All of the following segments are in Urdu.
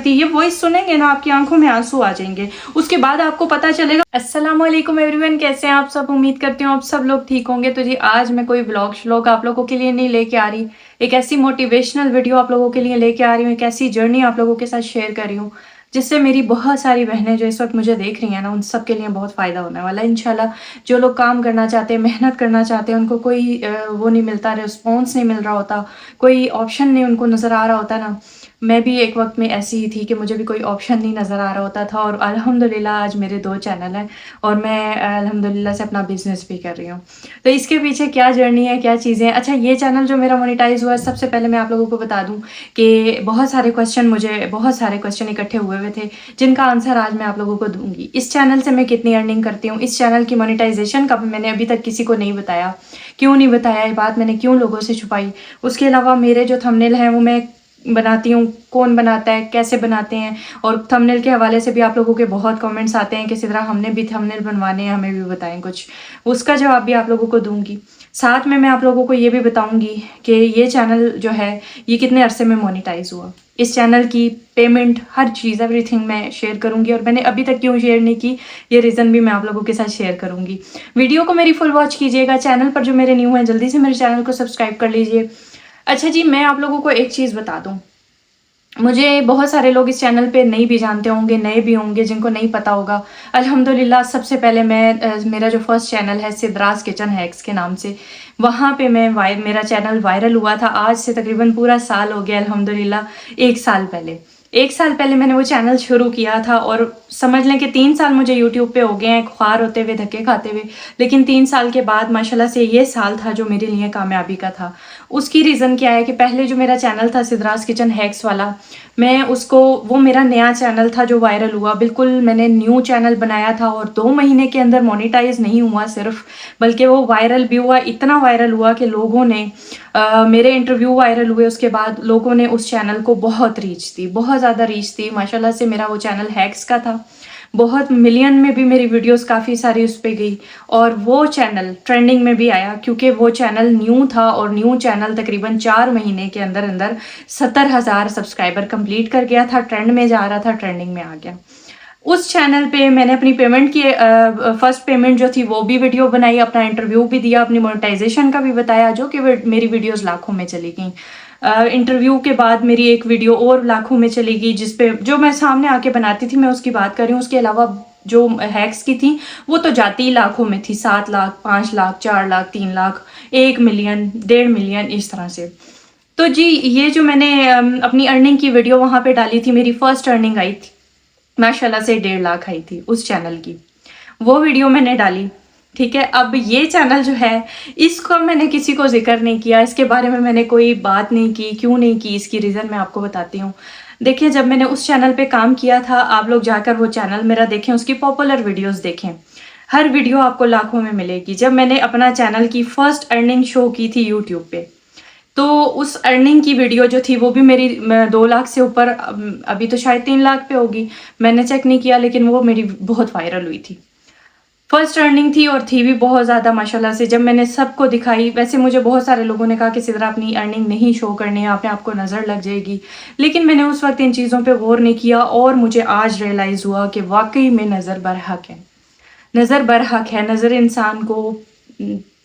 یہ وائس سنیں گے نا آپ کی آنکھوں میں آنسو آ جائیں گے. اس کے بعد آپ کو پتا چلے گا. السلام علیکم ایوری ون، کیسے ہیں آپ سب؟ امید کرتی ہوں آپ سب لوگ ٹھیک ہوں گے. تو جی آج میں کوئی ولاگ آپ لوگوں کے لیے نہیں لے کے آ رہی. ایک ایسی موٹیویشنل ویڈیو آپ لوگوں کے لیے لے کے آ رہی ہوں، ایک ایسی جرنی آپ لوگوں کے ساتھ شیئر کر رہی ہوں جس سے میری بہت ساری بہنیں جو اس وقت مجھے دیکھ رہی ہیں نا، ان سب کے لیے بہت فائدہ ہونے والا ہے انشاءاللہ. جو لوگ کام کرنا چاہتے ہیں، محنت کرنا چاہتے ہیں، ان کو کوئی وہ نہیں ملتا، رسپانس نہیں مل رہا ہوتا، کوئی آپشن نہیں ان کو نظر آ رہا ہوتا نا. میں بھی ایک وقت میں ایسی ہی تھی کہ مجھے بھی کوئی آپشن نہیں نظر آ رہا ہوتا تھا، اور الحمدللہ آج میرے 2 چینل ہیں اور میں الحمدللہ سے اپنا بزنس بھی کر رہی ہوں. تو اس کے پیچھے کیا جرنی ہے، کیا چیزیں ہیں. اچھا، یہ چینل جو میرا مونیٹائز ہوا ہے، سب سے پہلے میں آپ لوگوں کو بتا دوں کہ بہت سارے کوسچن اکٹھے ہوئے تھے جن کا آنسر آج میں آپ لوگوں کو دوں گی. اس چینل سے میں کتنی ارننگ کرتی ہوں، اس چینل کی مونیٹائزیشن کا بھی میں نے ابھی تک کسی کو نہیں بتایا. کیوں نہیں بتایا، یہ بات میں نے کیوں لوگوں سے چھپائی. اس کے علاوہ میرے جو تھمبنیل ہیں وہ میں بناتی ہوں، کون بناتا ہے، کیسے بناتے ہیں، اور تھمبنیل کے حوالے سے بھی آپ لوگوں کے بہت کامنٹس آتے ہیں کہ سدرا ہم نے بھی تھمبنیل بنوانے ہیں، ہمیں بھی بتائیں کچھ. اس کا جواب بھی آپ لوگوں کو دوں گی. ساتھ میں آپ لوگوں کو یہ بھی بتاؤں گی کہ یہ چینل جو ہے یہ کتنے عرصے میں مونیٹائز ہوا. اس چینل کی پیمنٹ، ہر چیز، ایوری تھنگ میں شیئر کروں گی، اور میں نے ابھی تک کیوں شیئر نہیں کی یہ ریزن بھی میں آپ لوگوں کے ساتھ شیئر کروں گی. ویڈیو کو میری فل واچ کیجیے گا. چینل پر جو میرے نیو ہیں جلدی سے میرے چینل کو سبسکرائب کر لیجیے. اچھا جی، میں آپ لوگوں کو ایک چیز بتا دوں. مجھے بہت سارے لوگ اس چینل پہ نہیں بھی جانتے ہوں گے، نئے بھی ہوں گے جن کو نہیں پتا ہوگا. الحمدللہ سب سے پہلے میرا جو فرسٹ چینل ہے سدراز کچن ہیکس کے نام سے، وہاں پہ میرا چینل وائرل ہوا تھا. آج سے تقریباً پورا سال ہو گیا الحمدللہ. 1 سال پہلے میں نے وہ چینل شروع کیا تھا، اور سمجھ لیں کہ 3 سال مجھے یوٹیوب پہ ہو گئے ہیں، خوار ہوتے ہوئے، دھکے کھاتے ہوئے. لیکن 3 سال کے بعد ماشاءاللہ سے یہ سال تھا جو میرے لیے کامیابی کا تھا. اس کی ریزن کیا ہے کہ پہلے جو میرا چینل تھا سدراز کچن ہیکس والا، وہ میرا نیا چینل تھا جو وائرل ہوا. بالکل میں نے نیو چینل بنایا تھا، اور 2 مہینے کے اندر مونیٹائز نہیں ہوا صرف، بلکہ وہ وائرل بھی ہوا. اتنا وائرل ہوا کہ لوگوں نے میرے انٹرویو وائرل ہوئے. اس کے بعد لوگوں نے اس چینل کو بہت ریچ دی، بہت زیادہ ریچ دی. ماشاءاللہ سے میرا وہ چینل ہیکس کا تھا، بہت ملین میں بھی میری ویڈیوز کافی ساری اس پہ گئی، اور وہ چینل ٹرینڈنگ میں بھی آیا کیونکہ وہ چینل نیو تھا. اور نیو چینل تقریباً 4 مہینے کے اندر 70,000 سبسکرائبر کمپلیٹ کر گیا تھا. ٹرینڈ میں جا رہا تھا، ٹرینڈنگ میں آ گیا. اس چینل پہ میں نے اپنی پیمنٹ کی فرسٹ پیمنٹ جو تھی وہ بھی ویڈیو بنائی، اپنا انٹرویو بھی دیا، اپنی مونیٹائزیشن کا بھی بتایا، جو کہ میری ویڈیوز لاکھوں میں چلی گئیں. انٹرویو کے بعد میری ایک ویڈیو اور لاکھوں میں چلی گئی، جس پہ جو میں سامنے آ کے بناتی تھی میں اس کی بات کر رہی ہوں. اس کے علاوہ جو ہیکس کی تھی وہ تو جاتی ہی لاکھوں میں تھی، 7 لاکھ، 5 لاکھ، 4 لاکھ، 3 لاکھ، 1 ملین، 1.5 ملین، اس طرح سے. تو جی یہ جو میں نے اپنی ارننگ کی ویڈیو وہاں پہ ڈالی تھی، میری فرسٹ ارننگ آئی تھی ماشاءاللہ سے 1.5 لاکھ آئی تھی اس چینل کی. وہ ویڈیو میں نے ڈالی. ٹھیک ہے، اب یہ چینل جو ہے اس کو میں نے کسی کو ذکر نہیں کیا، اس کے بارے میں نے کوئی بات نہیں کی. کیوں نہیں کی، اس کی ریزن میں آپ کو بتاتی ہوں. دیکھیں، جب میں نے اس چینل پہ کام کیا تھا، آپ لوگ جا کر وہ چینل میرا دیکھیں، اس کی پاپولر ویڈیوز دیکھیں، ہر ویڈیو آپ کو لاکھوں میں ملے گی. جب میں نے اپنا چینل کی فرسٹ ارننگ شو کی تھی یوٹیوب پہ، تو اس ارننگ کی ویڈیو جو تھی وہ بھی میری 2 لاکھ سے اوپر، ابھی تو شاید 3 لاکھ پہ ہوگی، میں نے چیک نہیں کیا، لیکن وہ میری بہت وائرل ہوئی تھی. فرسٹ ارننگ تھی، اور تھی بھی بہت زیادہ ماشاءاللہ سے. جب میں نے سب کو دکھائی، ویسے مجھے بہت سارے لوگوں نے کہا کہ سدرا اپنی ارننگ نہیں شو کرنی ہے، آپ کو نظر لگ جائے گی، لیکن میں نے اس وقت ان چیزوں پہ غور نہیں کیا. اور مجھے آج ریئلائز ہوا کہ واقعی میں نظر برحق ہے. نظر برحق ہے. نظر انسان کو،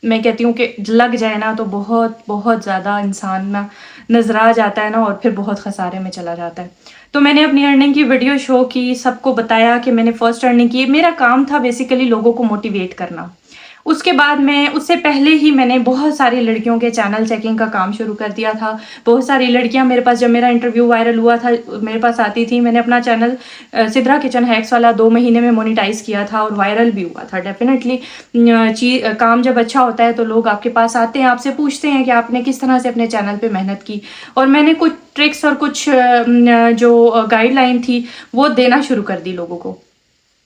میں کہتی ہوں کہ لگ جائے نا تو بہت بہت زیادہ انسان نا نظر آ جاتا ہے نا، اور پھر بہت خسارے میں چلا جاتا ہے. تو میں نے اپنی ارننگ کی ویڈیو شو کی، سب کو بتایا کہ میں نے فرسٹ ارننگ کی. میرا کام تھا بیسیکلی لوگوں کو موٹیویٹ کرنا. اس کے بعد اس سے پہلے ہی میں نے بہت ساری لڑکیوں کے چینل چیکنگ کا کام شروع کر دیا تھا. بہت ساری لڑکیاں میرے پاس، جب میرا انٹرویو وائرل ہوا تھا، میرے پاس آتی تھی. میں نے اپنا چینل سدرا کچن ہیکس والا 2 مہینے میں مونیٹائز کیا تھا، اور وائرل بھی ہوا تھا. ڈیفینیٹلی کام جب اچھا ہوتا ہے تو لوگ آپ کے پاس آتے ہیں، آپ سے پوچھتے ہیں کہ آپ نے کس طرح سے اپنے چینل پہ محنت کی. اور میں نے کچھ ٹرکس اور کچھ جو گائیڈ لائن تھی وہ دینا شروع کر دی لوگوں کو.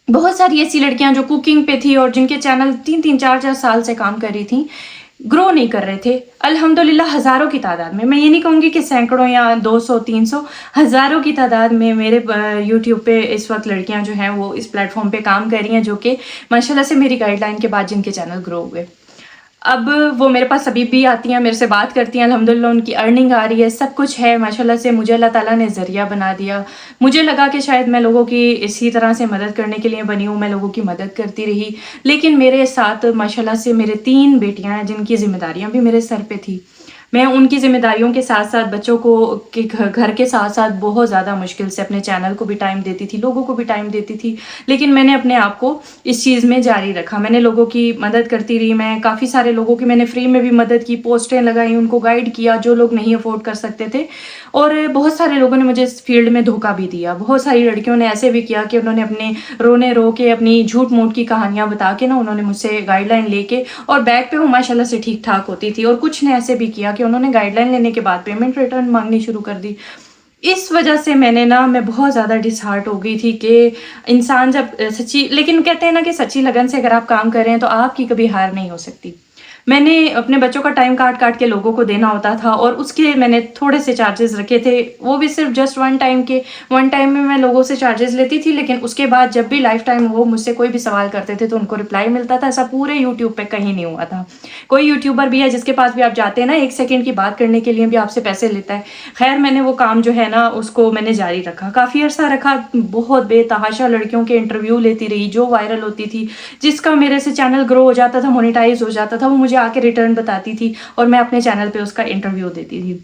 بہت ساری ایسی لڑکیاں جو کوکنگ پہ تھی اور جن کے چینل 3 4 سال سے کام کر رہی تھیں، گرو نہیں کر رہے تھے. الحمدللہ ہزاروں کی تعداد میں یہ نہیں کہوں گی کہ سینکڑوں یا 200 300، ہزاروں کی تعداد میں میرے یوٹیوب پہ اس وقت لڑکیاں جو ہیں وہ اس پلیٹ فارم پہ کام کر رہی ہیں، جو کہ ماشاءاللہ سے میری گائیڈ لائن کے بعد جن کے چینل گرو ہوئے. اب وہ میرے پاس ابھی بھی آتی ہیں، میرے سے بات کرتی ہیں، الحمدللہ ان کی ارننگ آ رہی ہے، سب کچھ ہے ماشاءاللہ سے. مجھے اللہ تعالیٰ نے ذریعہ بنا دیا. مجھے لگا کہ شاید میں لوگوں کی اسی طرح سے مدد کرنے کے لیے بنی ہوں، میں لوگوں کی مدد کرتی رہی. لیکن میرے ساتھ ماشاءاللہ سے میرے 3 بیٹیاں ہیں جن کی ذمہ داریاں بھی میرے سر پہ تھی. میں ان کی ذمہ داریوں کے ساتھ ساتھ بچوں کو گھر کے ساتھ ساتھ بہت زیادہ مشکل سے اپنے چینل کو بھی ٹائم دیتی تھی، لوگوں کو بھی ٹائم دیتی تھی. لیکن میں نے اپنے آپ کو اس چیز میں جاری رکھا. میں نے لوگوں کی مدد کرتی رہی. میں کافی سارے لوگوں کی میں نے فری میں بھی مدد کی، پوسٹیں لگائی، ان کو گائیڈ کیا جو لوگ نہیں افورڈ کر سکتے تھے. اور بہت سارے لوگوں نے مجھے اس فیلڈ میں دھوکہ بھی دیا. بہت ساری لڑکیوں نے ایسے بھی کیا کہ انہوں نے اپنے رونے رو کے اپنی جھوٹ موٹ کی کہانیاں بتا کے نا انہوں نے مجھ سے گائیڈ لائن لے کے، اور بیک پہ وہ ماشاءاللہ سے ٹھیک ٹھاک ہوتی تھی. اور کچھ نے ایسے بھی کیا کہ انہوں نے گائیڈ لائن لینے کے بعد پیمنٹ ریٹرن مانگنی شروع کر دی. اس وجہ سے میں بہت زیادہ ڈس ہارٹ ہو گئی تھی کہ انسان جب سچی، لیکن کہتے ہیں نا کہ سچی لگن سے اگر آپ کام کر رہے ہیں تو آپ کی کبھی ہار نہیں ہو سکتی. میں نے اپنے بچوں کا ٹائم کاٹ کے لوگوں کو دینا ہوتا تھا، اور اس کے میں نے تھوڑے سے چارجز رکھے تھے، وہ بھی صرف جسٹ ون ٹائم میں لوگوں سے چارجز لیتی تھی. لیکن اس کے بعد جب بھی لائف ٹائم وہ مجھ سے کوئی بھی سوال کرتے تھے تو ان کو رپلائی ملتا تھا. ایسا پورے یوٹیوب پہ کہیں نہیں ہوا تھا. کوئی یوٹیوبر بھی ہے جس کے پاس بھی آپ جاتے ہیں نا 1 سیکنڈ کی بات کرنے کے لیے بھی آپ سے پیسے لیتا ہے. خیر میں نے وہ کام جو ہے نا اس کو میں نے جاری رکھا، کافی عرصہ رکھا. بہت بے تحاشا لڑکیوں کے انٹرویو لیتی رہی جو وائرل ہوتی تھی، جس کا میرے سے چینل گرو ہو جاتا تھا، مونیٹائز ہو جاتا تھا، وہ مجھے آ کے ریٹرن بتاتی تھی اور میں اپنے چینل پہ اس کا انٹرویو دیتی تھی.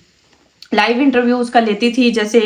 لائیو انٹرویو اس کا لیتی تھی، جیسے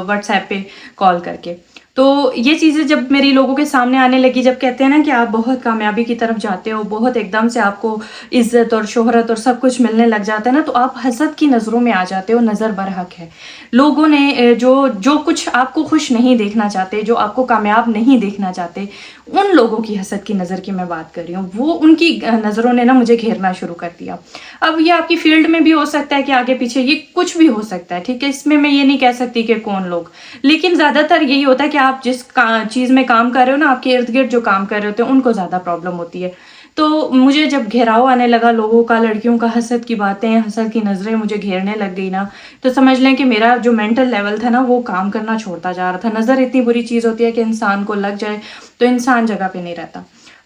واٹس ایپ پہ کال کر کے. تو یہ چیزیں جب میری لوگوں کے سامنے آنے لگی، جب کہتے ہیں نا کہ آپ بہت کامیابی کی طرف جاتے ہو، بہت ایک دم سے آپ کو عزت اور شہرت اور سب کچھ ملنے لگ جاتا ہے نا، تو آپ حسد کی نظروں میں آ جاتے ہو. نظر برحق ہے. لوگوں نے جو کچھ آپ کو خوش نہیں دیکھنا چاہتے، جو آپ کو کامیاب نہیں دیکھنا چاہتے، ان لوگوں کی حسد کی نظر کی میں بات کر رہی ہوں. وہ ان کی نظروں نے نا مجھے گھیرنا شروع کر دیا. اب یہ آپ کی فیلڈ میں بھی ہو سکتا ہے کہ آگے پیچھے یہ کچھ بھی ہو سکتا ہے، ٹھیک ہے، اس میں یہ نہیں کہہ سکتی کہ کون لوگ، لیکن زیادہ تر یہی ہوتا ہے کہ آپ جس چیز میں کام کر رہے ہو نا، آپ کے ارد گرد جو کام کر رہے ہوتے ہیں ان کو زیادہ پرابلم ہوتی ہے. تو مجھے جب گھیراؤ آنے لگا لوگوں کا، لڑکیوں کا، حسد کی باتیں، حسد کی نظریں مجھے گھیرنے لگ گئی نا، تو سمجھ لیں کہ میرا جو مینٹل لیول تھا نا وہ کام کرنا چھوڑتا جا رہا تھا. نظر اتنی بری چیز ہوتی ہے کہ انسان کو لگ جائے تو انسان جگہ پہ نہیں رہتا.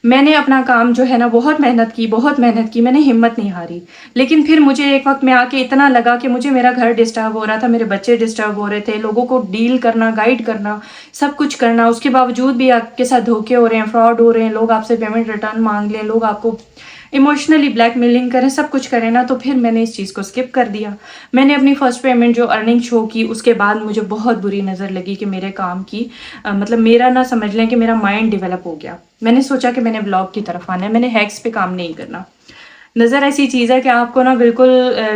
میں نے اپنا کام جو ہے نا بہت محنت کی، میں نے ہمت نہیں ہاری. لیکن پھر مجھے ایک وقت میں آ کے اتنا لگا کہ مجھے میرا گھر ڈسٹرب ہو رہا تھا، میرے بچے ڈسٹرب ہو رہے تھے، لوگوں کو ڈیل کرنا، گائیڈ کرنا، سب کچھ کرنا، اس کے باوجود بھی آپ کے ساتھ دھوکے ہو رہے ہیں، فراڈ ہو رہے ہیں، لوگ آپ سے پیمنٹ ریٹرن مانگ لیں، لوگ آپ کو ایموشنلی بلیک میلنگ کریں، سب کچھ کریں نا. تو پھر میں نے اس چیز کو اسکپ کر دیا. میں نے اپنی فرسٹ پیمنٹ جو ارننگ شو کی، اس کے بعد مجھے بہت بری نظر لگی کہ میرے کام کی مطلب میرا نہ سمجھ لیں کہ میرا مائنڈ ڈیولپ ہو گیا. میں نے سوچا کہ میں نے بلاگ کی طرف آنا ہے، میں نے ہیکس پہ کام نہیں کرنا. نظر ایسی چیز ہے کہ آپ کو نا بالکل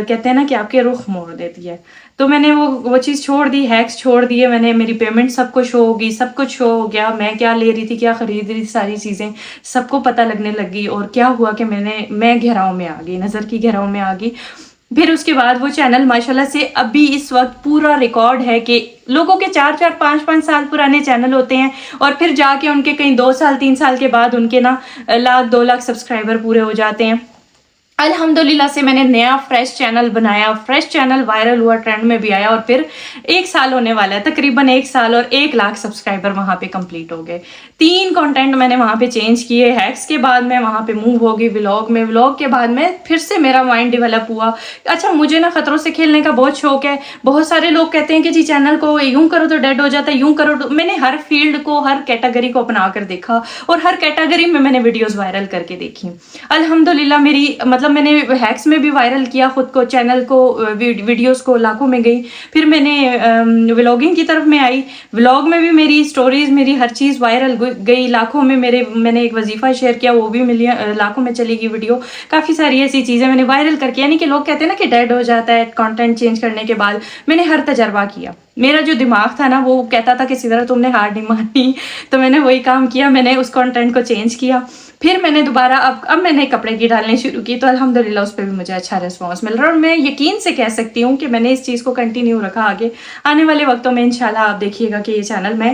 کہتے ہیں نا کہ آپ کے رخ موڑ دیتی ہے. تو میں نے وہ چیز چھوڑ دی، ہیکس چھوڑ دیے. میں نے میری پیمنٹ سب کو شو ہوگی، سب کچھ شو ہو گیا، میں کیا لے رہی تھی، کیا خرید رہی تھی، ساری چیزیں سب کو پتہ لگنے لگی. اور کیا ہوا کہ میں گہراؤں میں آ گئی، نظر کی گہراؤں میں آ گئی. پھر اس کے بعد وہ چینل ماشاءاللہ سے ابھی اس وقت پورا ریکارڈ ہے کہ لوگوں کے 4 5 سال پرانے چینل ہوتے ہیں، اور پھر جا کے ان کے کہیں 2 سال 3 سال کے بعد ان کے نا 1 لاکھ 2 لاکھ سبسکرائبر پورے ہو جاتے ہیں. الحمدللہ سے میں نے نیا فریش چینل بنایا، فریش چینل وائرل ہوا، ٹرینڈ میں بھی آیا، اور پھر 1 سال ہونے والا ہے، تقریباً 1 سال اور 1 لاکھ سبسکرائبر وہاں پہ کمپلیٹ ہو گئے. 3 کنٹینٹ میں نے وہاں پہ چینج کیے. ہیکس کے بعد میں وہاں پہ موو ہو گئی ولاگ کے بعد میں پھر سے میرا مائنڈ ڈیولپ ہوا. اچھا مجھے نا خطروں سے کھیلنے کا بہت شوق ہے. بہت سارے لوگ کہتے ہیں کہ جی چینل کو یوں کرو تو ڈیڈ ہو جاتا ہے، یوں کرو تو. میں نے ہر فیلڈ کو، ہر کیٹیگری کو اپنا کر دیکھا، اور ہر کیٹیگری میں نے ویڈیوز وائرل کر کے دیکھی. الحمدللہ میری میں نے ہیکس میں بھی وائرل کیا خود کو، چینل کو، ویڈیوز کو لاکھوں میں گئی. پھر میں نے ولاگنگ کی طرف میں آئی، ولاگ میں بھی میری سٹوریز، میری ہر چیز وائرل گئی لاکھوں میں. میں نے ایک وظیفہ شیئر کیا، وہ بھی لاکھوں میں چلی گئی ویڈیو. کافی ساری ایسی چیزیں میں نے وائرل کر کے، یعنی کہ لوگ کہتے ہیں نا کہ ڈیڈ ہو جاتا ہے کنٹینٹ چینج کرنے کے بعد. میں نے ہر تجربہ کیا. میرا جو دماغ تھا نا وہ کہتا تھا کہ سدھر تم نے ہار نہیں مانی، تو میں نے وہی کام کیا. میں نے اس کنٹینٹ کو چینج کیا. پھر میں نے دوبارہ اب میں نے کپڑے کی ڈالنے شروع کی، تو الحمدللہ اس پہ بھی مجھے اچھا ریسپانس مل رہا ہے. اور میں یقین سے کہہ سکتی ہوں کہ میں نے اس چیز کو کنٹینیو رکھا. آگے آنے والے وقتوں میں انشاءاللہ آپ دیکھیے گا کہ یہ چینل میں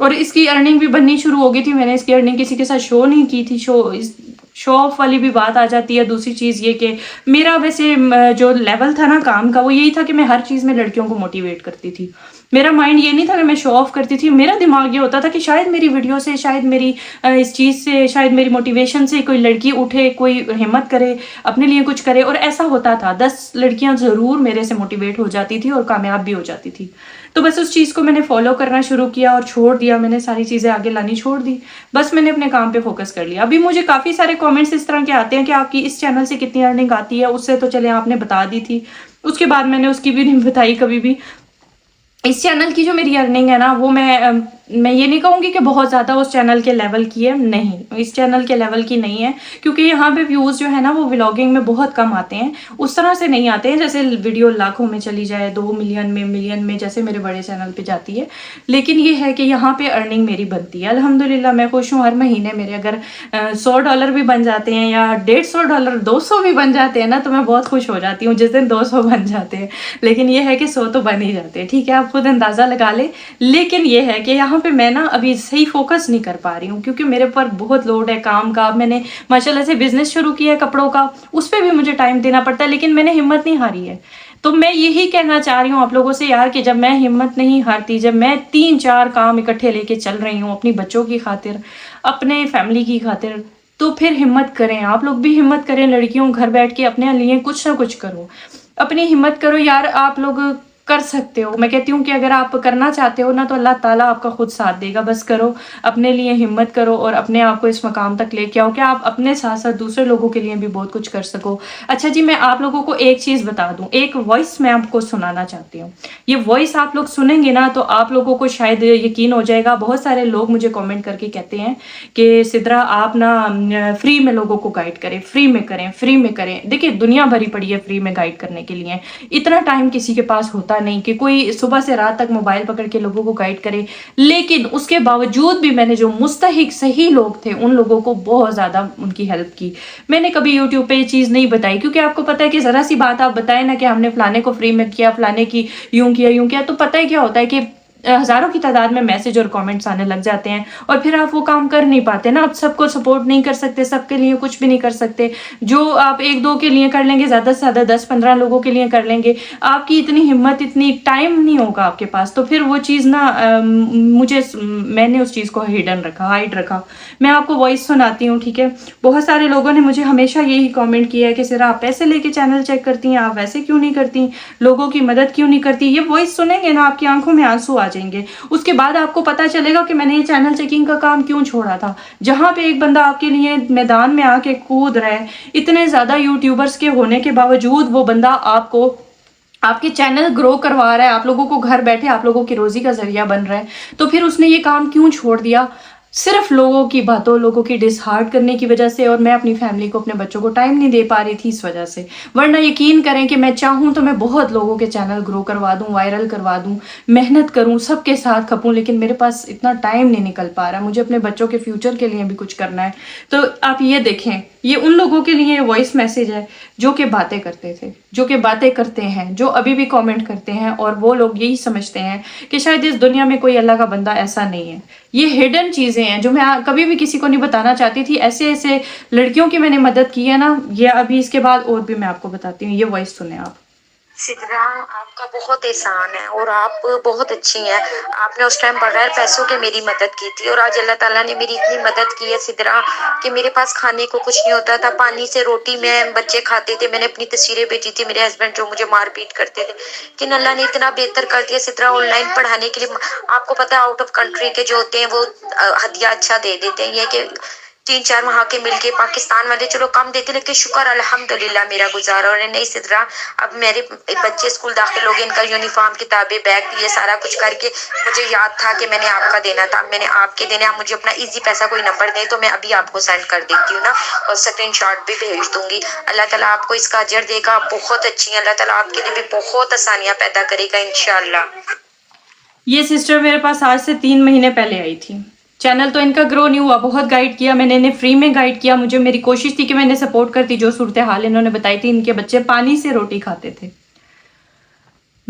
اور اس کی ارننگ بھی بننی شروع ہو گئی تھی. میں نے اس کی ارننگ کسی کے ساتھ شو نہیں کی تھی. شو آف والی بھی بات آ جاتی ہے. دوسری چیز یہ کہ میرا ویسے جو لیول تھا نا کام کا وہ یہی تھا کہ میں ہر چیز میں لڑکیوں کو موٹیویٹ کرتی تھی. میرا مائنڈ یہ نہیں تھا کہ میں شو آف کرتی تھی. میرا دماغ یہ ہوتا تھا کہ شاید میری ویڈیو سے، شاید میری اس چیز سے، شاید میری موٹیویشن سے کوئی لڑکی اٹھے، کوئی ہمت کرے، اپنے لیے کچھ کرے. اور ایسا ہوتا تھا. 10 لڑکیاں ضرور میرے سے موٹیویٹ ہو جاتی تھی اور کامیاب بھی ہو جاتی تھی. تو بس اس چیز کو میں نے فالو کرنا شروع کیا اور چھوڑ دیا. میں نے ساری چیزیں آگے لانی چھوڑ دی. بس میں نے اپنے کام پہ فوکس کر لیا. ابھی مجھے کافی سارے کامنٹس اس طرح کے آتے ہیں کہ آپ کی اس چینل سے کتنی ارننگ آتی ہے. اس سے تو چلے آپ نے بتا دی تھی، اس کے بعد میں نے اس کی بھی نہیں بتائی کبھی بھی. اس چینل کی جو میری ارننگ ہے نا وہ میں یہ نہیں کہوں گی کہ بہت زیادہ اس چینل کے لیول کی ہے. نہیں، اس چینل کے لیول کی نہیں ہے، کیونکہ یہاں پہ ویوز جو ہے نا وہ ولاگنگ میں بہت کم آتے ہیں. اس طرح سے نہیں آتے ہیں جیسے ویڈیو لاکھوں میں چلی جائے، 2 ملین میں جیسے میرے بڑے چینل پہ جاتی ہے. لیکن یہ ہے کہ یہاں پہ ارننگ میری بنتی ہے. الحمدللہ میں خوش ہوں. ہر مہینے میرے اگر $100 بھی بن جاتے ہیں یا $150 200 بھی بن جاتے ہیں نا تو میں بہت خوش ہو جاتی ہوں جس دن 200 بن جاتے ہیں. لیکن یہ ہے کہ 100 تو بن ہی جاتے ہیں. ٹھیک ہے، آپ خود اندازہ لگا لے. لیکن یہ ہے کہ یہاں پہ میں نا ابھی صحیح فوکس نہیں کر پا رہی ہوں کیونکہ میرے پر بہت لوڈ ہے کام کا. میں نے ماشاءاللہ سے بزنس شروع کیا ہے کپڑوں کا، اس پہ بھی مجھے ٹائم دینا پڑتا ہے. لیکن میں نے ہمت نہیں ہاری ہے. تو میں یہی کہنا چاہ رہی ہوں آپ لوگوں سے یار کہ جب میں ہمت نہیں ہارتی، جب میں 3-4 کام اکٹھے لے کے چل رہی ہوں اپنی بچوں کی خاطر، اپنے فیملی کی خاطر، تو پھر ہمت کریں. آپ لوگ بھی ہمت کریں. لڑکیوں گھر بیٹھ کے اپنے لیے کچھ نہ کچھ کرو، اپنی ہمت کرو یار. آپ لوگ کر سکتے ہو. میں کہتی ہوں کہ اگر آپ کرنا چاہتے ہو نا تو اللہ تعالیٰ آپ کا خود ساتھ دے گا. بس کرو، اپنے لیے ہمت کرو اور اپنے آپ کو اس مقام تک لے کے آؤ کہ آپ اپنے ساتھ ساتھ دوسرے لوگوں کے لیے بھی بہت کچھ کر سکو. اچھا جی، میں آپ لوگوں کو ایک چیز بتا دوں. ایک وائس میں آپ کو سنانا چاہتی ہوں. یہ وائس آپ لوگ سنیں گے نا تو آپ لوگوں کو شاید یقین ہو جائے گا. بہت سارے لوگ مجھے کامنٹ کر کے کہتے ہیں کہ سدرا آپ نا فری میں لوگوں کو گائیڈ کریں، فری میں کریں، فری میں کریں. دیکھیں دنیا بھری پڑی ہے فری میں گائیڈ کرنے کے لیے. اتنا ٹائم کسی کے پاس ہوتا نہیں کہ کوئی صبح سے رات تک موبائل پکڑ کے لوگوں کو گائیڈ کرے. لیکن اس کے باوجود بھی میں نے جو مستحق صحیح لوگ تھے ان لوگوں کو بہت زیادہ ان کی ہیلپ کی. میں نے کبھی یوٹیوب پہ یہ چیز نہیں بتائی کیونکہ آپ کو پتہ ہے کہ ذرا سی بات آپ بتائیں نا کہ ہم نے فلانے کو فری میں کیا، فلانے کی یوں کیا تو پتہ ہے کیا ہوتا ہے کہ ہزاروں کی تعداد میں میسج اور کامنٹس آنے لگ جاتے ہیں اور پھر آپ وہ کام کر نہیں پاتے نا. آپ سب کو سپورٹ نہیں کر سکتے، سب کے لیے کچھ بھی نہیں کر سکتے. جو آپ 1-2 کے لیے کر لیں گے زیادہ سے زیادہ 10-15 لوگوں کے لیے کر لیں گے. آپ کی اتنی ہمت، اتنی ٹائم نہیں ہوگا آپ کے پاس. تو پھر وہ چیز نا میں نے اس چیز کو ہائڈ رکھا. میں آپ کو وائس سناتی ہوں. ٹھیک ہے، بہت سارے لوگوں نے مجھے ہمیشہ یہی کامنٹ کیا ہے کہ سر آپ پیسے لے کے چینل چیک کرتی ہیں، آپ ویسے کیوں نہیں کرتی، لوگوں کی مدد کیوں نہیں کرتی. یہ وائس سنیں گے نا آپ کی آنکھوں میں آنسو آ جائیں گے. اس کے بعد آپ کو پتا چلے گا کہ میں نے یہ چینل چیکنگ کا کام کیوں چھوڑا تھا. جہاں پہ ایک بندہ آپ کے لیے میدان میں آ کے کود رہا ہے، اتنے زیادہ یوٹیوبرز کے ہونے کے باوجود وہ بندہ آپ کے چینل گرو کروا رہا ہے، آپ لوگوں کو گھر بیٹھے آپ لوگوں کی روزی کا ذریعہ بن رہا ہے، تو پھر اس نے یہ کام کیوں چھوڑ دیا؟ صرف لوگوں کی باتوں، لوگوں کی ڈس ہارٹ کرنے کی وجہ سے. اور میں اپنی فیملی کو، اپنے بچوں کو ٹائم نہیں دے پا رہی تھی اس وجہ سے. ورنہ یقین کریں کہ میں چاہوں تو میں بہت لوگوں کے چینل گرو کروا دوں، وائرل کروا دوں، محنت کروں، سب کے ساتھ کھپوں. لیکن میرے پاس اتنا ٹائم نہیں نکل پا رہا. مجھے اپنے بچوں کے فیوچر کے لیے بھی کچھ کرنا ہے. تو آپ یہ دیکھیں، یہ ان لوگوں کے لیے وائس میسج ہے جو کہ باتیں کرتے تھے، جو کہ باتیں کرتے ہیں، جو ابھی بھی کامنٹ کرتے ہیں. اور وہ لوگ یہی سمجھتے ہیں کہ شاید اس دنیا میں کوئی اللہ کا بندہ ایسا نہیں ہے. یہ ہڈن چیزیں ہیں جو میں کبھی بھی کسی کو نہیں بتانا چاہتی تھی. ایسے لڑکیوں کی میں نے مدد کی ہے نا. یہ ابھی اس کے بعد اور بھی میں آپ کو بتاتی ہوں. یہ وائس سنیں آپ. سدرا آپ کا بہت احسان ہے اور آپ بہت اچھی ہیں. آپ نے اس ٹائم بغیر پیسوں کے میری مدد کی تھی اور آج اللہ تعالیٰ نے میری اتنی مدد کی ہے سدرا کہ میرے پاس کھانے کو کچھ نہیں ہوتا تھا. پانی سے روٹی میں بچے کھاتے تھے. میں نے اپنی تصویریں بھیجی تھی میرے ہسبینڈ جو مجھے مار پیٹ کرتے تھے، لیکن اللہ نے اتنا بہتر کر دیا سدرا آن لائن پڑھانے کے لیے. آپ کو پتا ہے آؤٹ آف کنٹری کے جو ہوتے ہیں وہ ہدیہ اچھا دے دیتے ہیں. یہ کہ 3-4 وہاں کے مل کے پاکستان والے چلو کم دیتے، لیکن شکر الحمدللہ میرا گزارا. اور نہیں سدرا اب میرے بچے اسکول داخل ہو گئے، ان کا یونیفارم، کتابیں، بیگ، یہ سارا کچھ کر کے مجھے یاد تھا کہ میں نے آپ کا دینا تھا. میں نے آپ کے دینے. آپ مجھے اپنا ایزی پیسہ کوئی نمبر دیں تو میں ابھی آپ کو سینڈ کر دیتی ہوں نا، اور اسکرین شاٹ بھی بھیج دوں گی. اللہ تعالیٰ آپ کو اس کا اجر دے گا. بہت اچھی ہیں. اللہ تعالیٰ آپ کے لیے بھی بہت آسانیاں پیدا کرے گا انشاءاللہ. یہ سسٹر میرے پاس آج سے 3 مہینے پہلے آئی تھی. چینل تو ان کا گرو نہیں ہوا. بہت گائیڈ کیا میں نے انہیں، فری میں گائیڈ کیا. مجھے میری کوشش تھی کہ میں انہیں سپورٹ کرتی. جو صورتحال انہوں نے بتائی تھی، ان کے بچے پانی سے روٹی کھاتے تھے.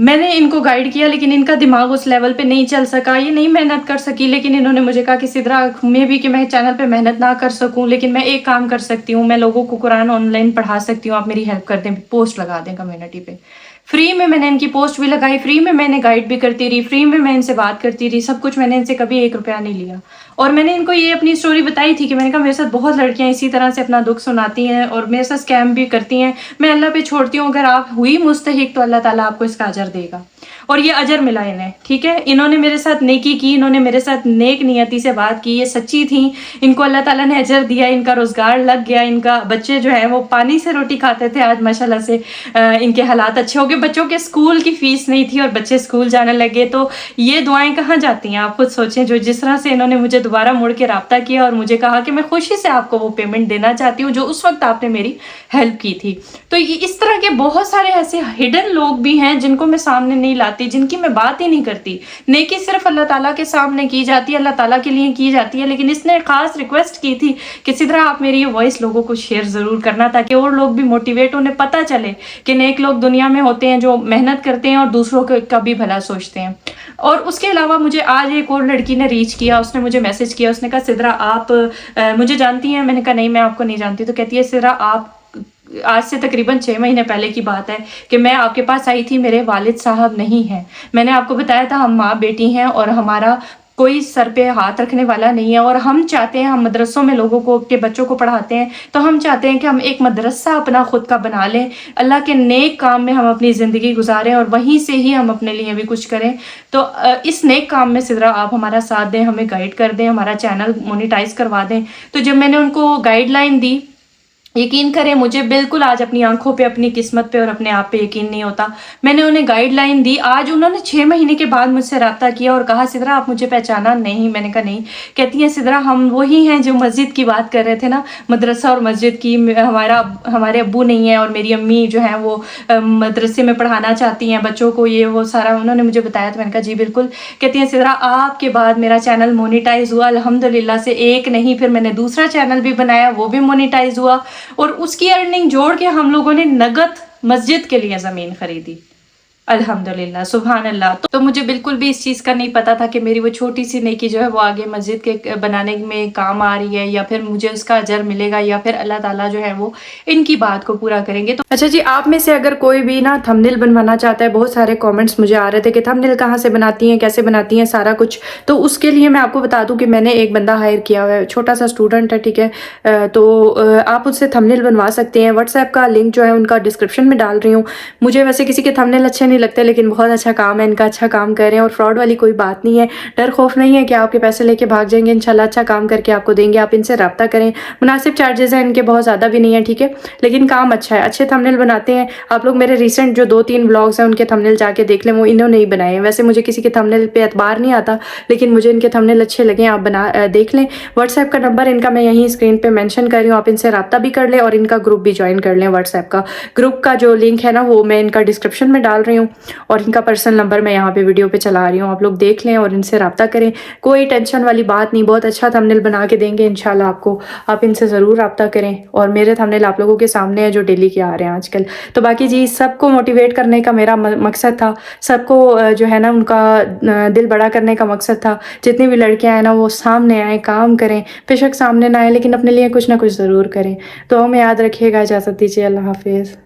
میں نے ان کو گائیڈ کیا لیکن ان کا دماغ اس لیول پہ نہیں چل سکا, یہ نہیں محنت کر سکی. لیکن انہوں نے مجھے کہا کہ سدرا میں بھی کہ میں چینل پہ محنت نہ کر سکوں لیکن میں ایک کام کر سکتی ہوں, میں لوگوں کو قرآن آن لائن پڑھا سکتی ہوں, آپ میری ہیلپ کر دیں, پوسٹ لگا دیں کمیونٹی پہ. فری میں نے ان کی پوسٹ بھی لگائی, فری میں نے گائیڈ بھی کرتی رہی, فری میں ان سے بات کرتی رہی, سب کچھ میں نے ان سے کبھی 1 روپیہ نہیں لیا. اور میں نے ان کو یہ اپنی اسٹوری بتائی تھی کہ میں نے کہا میرے ساتھ بہت لڑکیاں اسی طرح سے اپنا دکھ سناتی ہیں اور میرے ساتھ اسکیم بھی کرتی ہیں, میں اللہ پہ چھوڑتی ہوں, اگر آپ ہوئی مستحق تو اللہ تعالیٰ آپ کو اس کا اجر دے گا. اور یہ اجر ملا انہیں, ٹھیک ہے. انہوں نے میرے ساتھ نیکی کی, انہوں نے میرے ساتھ نیک نیتی سے بات کی, یہ سچی تھیں, ان کو اللہ تعالیٰ نے اجر دیا, ان کا روزگار لگ گیا, ان کا بچے جو ہیں وہ پانی سے روٹی کھاتے تھے, آج ماشاءاللہ سے ان کے حالات اچھے ہو گئے. بچوں کے اسکول کی فیس نہیں تھی اور بچے اسکول جانے لگے. تو یہ دعائیں کہاں جاتی ہیں, آپ خود سوچیں. جو جس طرح سے انہوں نے مجھے دوبارہ مڑ کے رابطہ کیا اور مجھے کہا کہ میں خوشی سے آپ کو وہ پیمنٹ دینا چاہتی ہوں جو اس وقت آپ نے میری ہیلپ کی تھی. تو اس طرح کے بہت سارے ایسے ہڈن لوگ بھی ہیں جن کو میں سامنے نہیں لاتی, جن کی میں بات ہی نہیں کرتی. نیکی صرف اللہ تعالیٰ کے سامنے کی جاتی ہے, اللہ تعالیٰ کے لیے کی جاتی ہے. لیکن اس نے خاص ریکویسٹ کی تھی کہ سدرا آپ میری یہ وائس لوگوں کو شیئر ضرور کرنا تاکہ اور لوگ بھی موٹیویٹ, انہیں پتہ چلے کہ نیک لوگ دنیا میں ہوتے ہیں جو محنت کرتے ہیں اور دوسروں کا بھی بھلا سوچتے ہیں. اور اس کے علاوہ مجھے آج ایک اور لڑکی نے ریچ کیا, اس نے مجھے میسج کیا, اس نے کہا سدرا آپ مجھے جانتی ہیں؟ میں نے کہا نہیں میں آپ کو نہیں جانتی. تو کہتی ہے سدرا آپ, آج سے تقریباً 6 مہینے پہلے کی بات ہے کہ میں آپ کے پاس آئی تھی, میرے والد صاحب نہیں ہیں, میں نے آپ کو بتایا تھا ہم ماں بیٹی ہیں اور ہمارا کوئی سر پہ ہاتھ رکھنے والا نہیں ہے, اور ہم چاہتے ہیں, ہم مدرسوں میں لوگوں کو کے بچوں کو پڑھاتے ہیں, تو ہم چاہتے ہیں کہ ہم ایک مدرسہ اپنا خود کا بنا لیں, اللہ کے نیک کام میں ہم اپنی زندگی گزاریں اور وہیں سے ہی ہم اپنے لیے بھی کچھ کریں. تو اس نیک کام میں سدرا آپ ہمارا ساتھ دیں, ہمیں گائیڈ کر دیں, ہمارا چینل مونیٹائز کروا دیں. تو جب میں نے ان کو گائیڈ لائن دی, یقین کریں مجھے بالکل آج اپنی آنکھوں پہ, اپنی قسمت پہ اور اپنے آپ پہ یقین نہیں ہوتا. میں نے انہیں گائیڈ لائن دی, آج انہوں نے 6 مہینے کے بعد مجھ سے رابطہ کیا اور کہا سدرا آپ مجھے پہچانا نہیں؟ میں نے کہا نہیں. کہتی ہیں سدرا ہم وہی ہیں جو مسجد کی بات کر رہے تھے نا, مدرسہ اور مسجد کی, ہمارے ابو نہیں ہیں اور میری امی جو ہیں وہ مدرسے میں پڑھانا چاہتی ہیں بچوں کو, یہ وہ سارا انہوں نے مجھے بتایا. تو میں نے کہا جی بالکل. کہتی ہیں سدرا آپ کے بعد میرا چینل مونیٹائز ہوا الحمدللہ سے, ایک نہیں پھر میں نے دوسرا چینل بھی بنایا, وہ بھی مونیٹائز ہوا, اور اس کی ارننگ جوڑ کے ہم لوگوں نے نگد مسجد کے لیے زمین خریدی. الحمدللہ, سبحان اللہ. تو مجھے بالکل بھی اس چیز کا نہیں پتا تھا کہ میری وہ چھوٹی سی نیکی جو ہے وہ آگے مسجد کے بنانے میں کام آ رہی ہے, یا پھر مجھے اس کا اجر ملے گا, یا پھر اللہ تعالیٰ جو ہے وہ ان کی بات کو پورا کریں گے. تو اچھا جی, آپ میں سے اگر کوئی بھی نا تھمبنیل بنوانا چاہتا ہے, بہت سارے کامنٹس مجھے آ رہے تھے کہ تھمبنیل کہاں سے بناتی ہیں, کیسے بناتی ہیں, سارا کچھ. تو اس کے لیے میں آپ کو بتا دوں کہ میں نے ایک بندہ ہائر کیا ہوا ہے, چھوٹا سا اسٹوڈنٹ ہے, ٹھیک ہے. تو آپ اس سے تھمبنیل بنوا سکتے ہیں. واٹس ایپ کا لنک جو ہے ان کا ڈسکرپشن میں ڈال رہی ہوں. مجھے ویسے کسی کے تھمبنیل اچھے نہیں لگتے, لیکن بہت اچھا کام ہے ان کا, اچھا کام کر رہے ہیں, اور فراڈ والی کوئی بات نہیں ہے. ڈر خوف نہیں ہے کہ آپ کے پیسے لے کے بھاگ جائیں گے, انشاءاللہ اچھا کام کر کے آپ کو دیں گے. آپ ان سے رابطہ کریں, مناسب چارجز ہیں ان کے, بہت زیادہ بھی نہیں ہے, ٹھیک ہے, لیکن کام اچھا ہے, اچھے تھمبنیل بناتے ہیں. آپ لوگ میرے ریسنٹ جو 2-3 ولاگز ہیں ان کے تھمبنیل جا کے دیکھ لیں, وہ انہوں نے ہی بنائے ہیں. ویسے مجھے کسی کے تھمبنیل پہ اعتبار نہیں آتا, لیکن مجھے ان کے تھمبنیل اچھے لگے, آپ دیکھ لیں. واٹس ایپ کا نمبر ان کا میں یہیں اسکرین پہ مینشن کر رہی ہوں, آپ ان سے رابطہ بھی کر لیں اور ان کا گروپ بھی جوائن کر لیں. واٹس ایپ کا گروپ کا جو لنک ہے نا وہ میں ان کا ڈسکرپشن میں ڈال رہی ہوں, اور ان کا پرسنل نمبر میں یہاں پہ ویڈیو پہ چلا رہی ہوں, آپ لوگ دیکھ لیں اور ان سے رابطہ کریں. کوئی ٹینشن والی بات نہیں, بہت اچھا تھمبنیل بنا کے دیں گے انشاءاللہ آپ کو. آپ ان سے ضرور رابطہ کریں, اور میرے تھمبنیل آپ لوگوں کے سامنے ہیں جو ڈیلی کے آ رہے ہیں آج کل. تو باقی جی, سب کو موٹیویٹ کرنے کا میرا مقصد تھا, سب کو جو ہے نا ان کا دل بڑا کرنے کا مقصد تھا. جتنی بھی لڑکیاں ہیں نا وہ سامنے آئیں, کام کریں, بے شک سامنے نہ آئیں لیکن اپنے لیے کچھ نہ کچھ ضرور کریں. تو ہمیں یاد رکھیے گا, اجازت دیجیے, اللہ حافظ.